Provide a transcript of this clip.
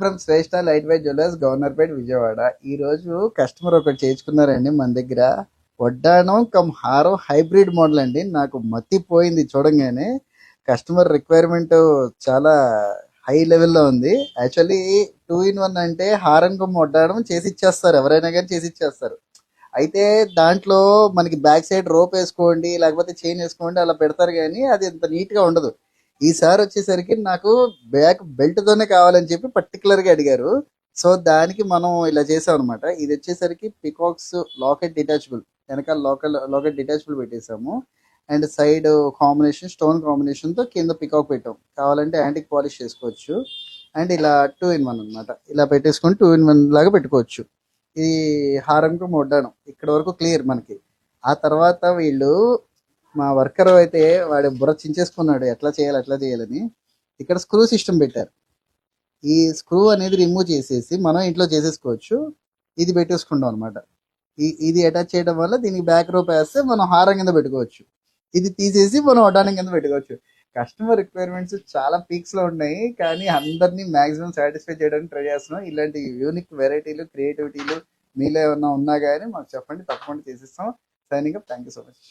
From Shreshta light weight jewellers, Governorpet, Vijayawada. ఈ రోజు customer ఒకటి చేయించుకున్నారండి మన దగ్గర. వడ్డాణం కమ్ హారం హైబ్రిడ్ మోడల్ అండి. నాకు మతిపోయింది చూడంగానే. కస్టమర్ రిక్వైర్మెంట్ చాలా హై లెవెల్లో ఉంది. యాక్చువల్లీ 2 in 1 అంటే హారం కమ్ వడ్డాణం చేసి ఇచ్చేస్తారు, ఎవరైనా కానీ చేసి ఇచ్చేస్తారు. అయితే దాంట్లో మనకి బ్యాక్ సైడ్ రోప్ వేసుకోండి, లేకపోతే చైన్ వేసుకోండి అలా పెడతారు, కానీ అది అంత నీట్గా ఉండదు. ఈసారి వచ్చేసరికి నాకు బ్యాక్ బెల్ట్తోనే కావాలని చెప్పి పర్టికులర్గా అడిగారు. సో దానికి మనం ఇలా చేసాం అనమాట. ఇది వచ్చేసరికి పికాక్స్ లాకెట్ డిటాచబుల్, వెనకాల లాకెట్ డిటాచబుల్ పెట్టేసాము. అండ్ సైడ్ కాంబినేషన్ స్టోన్ కాంబినేషన్తో కింద పికాక్ పెట్టాం. కావాలంటే యాంటిక్ పాలిష్ చేసుకోవచ్చు. అండ్ ఇలా 2 in 1 అనమాట. ఇలా పెట్టేసుకొని 2 in 1 లాగా పెట్టుకోవచ్చు. ఈ హారంకు వడ్డాణం ఇక్కడ వరకు క్లియర్ మనకి. ఆ తర్వాత వీళ్ళు మా వర్కర్ అయితే వాడు బుర్ర చించేసుకున్నాడు ఎట్లా చేయాలని. ఇక్కడ స్క్రూ సిస్టమ్ పెట్టారు. ఈ స్క్రూ అనేది రిమూవ్ చేసేసి మనం ఇంట్లో చేసేసుకోవచ్చు. ఇది పెట్టేసుకుంటాం అనమాట. ఇది అటాచ్ చేయడం వల్ల దీనికి బ్యాక్ రోప్ వేస్తే మనం హారం కింద పెట్టుకోవచ్చు. ఇది తీసేసి మనం వడ్డానం కింద పెట్టుకోవచ్చు. కస్టమర్ రిక్వైర్మెంట్స్ చాలా పీక్స్ లో ఉన్నాయి, కానీ అందరినీ మాక్సిమం సాటిస్ఫై చేయడానికి ట్రై చేస్తున్నాం. ఇలాంటి యూనిక్ వెరైటీలు, క్రియేటివిటీలు మీలో ఏమన్నా ఉన్నా కానీ మాకు చెప్పండి, తప్పకుండా చేసిస్తాం. Signing up. Thank you so much.